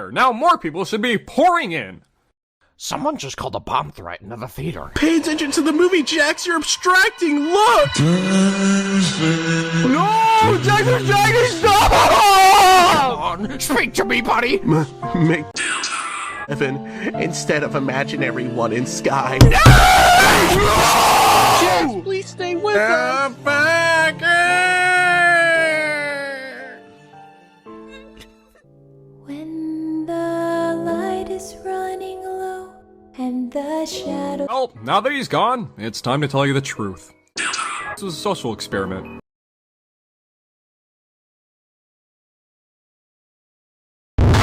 theater. Now more people should be pouring in. Someone just called a bomb threat into the theater. Pay attention to the movie, Jax. You're abstracting. Look. No, Jax, stop! Come on, speak to me, buddy. Make heaven instead of imaginary one in sky. Jax, please stay with us. When the light is running low and the shadow. Well, now that he's gone, it's time to tell you the truth. This was a social experiment.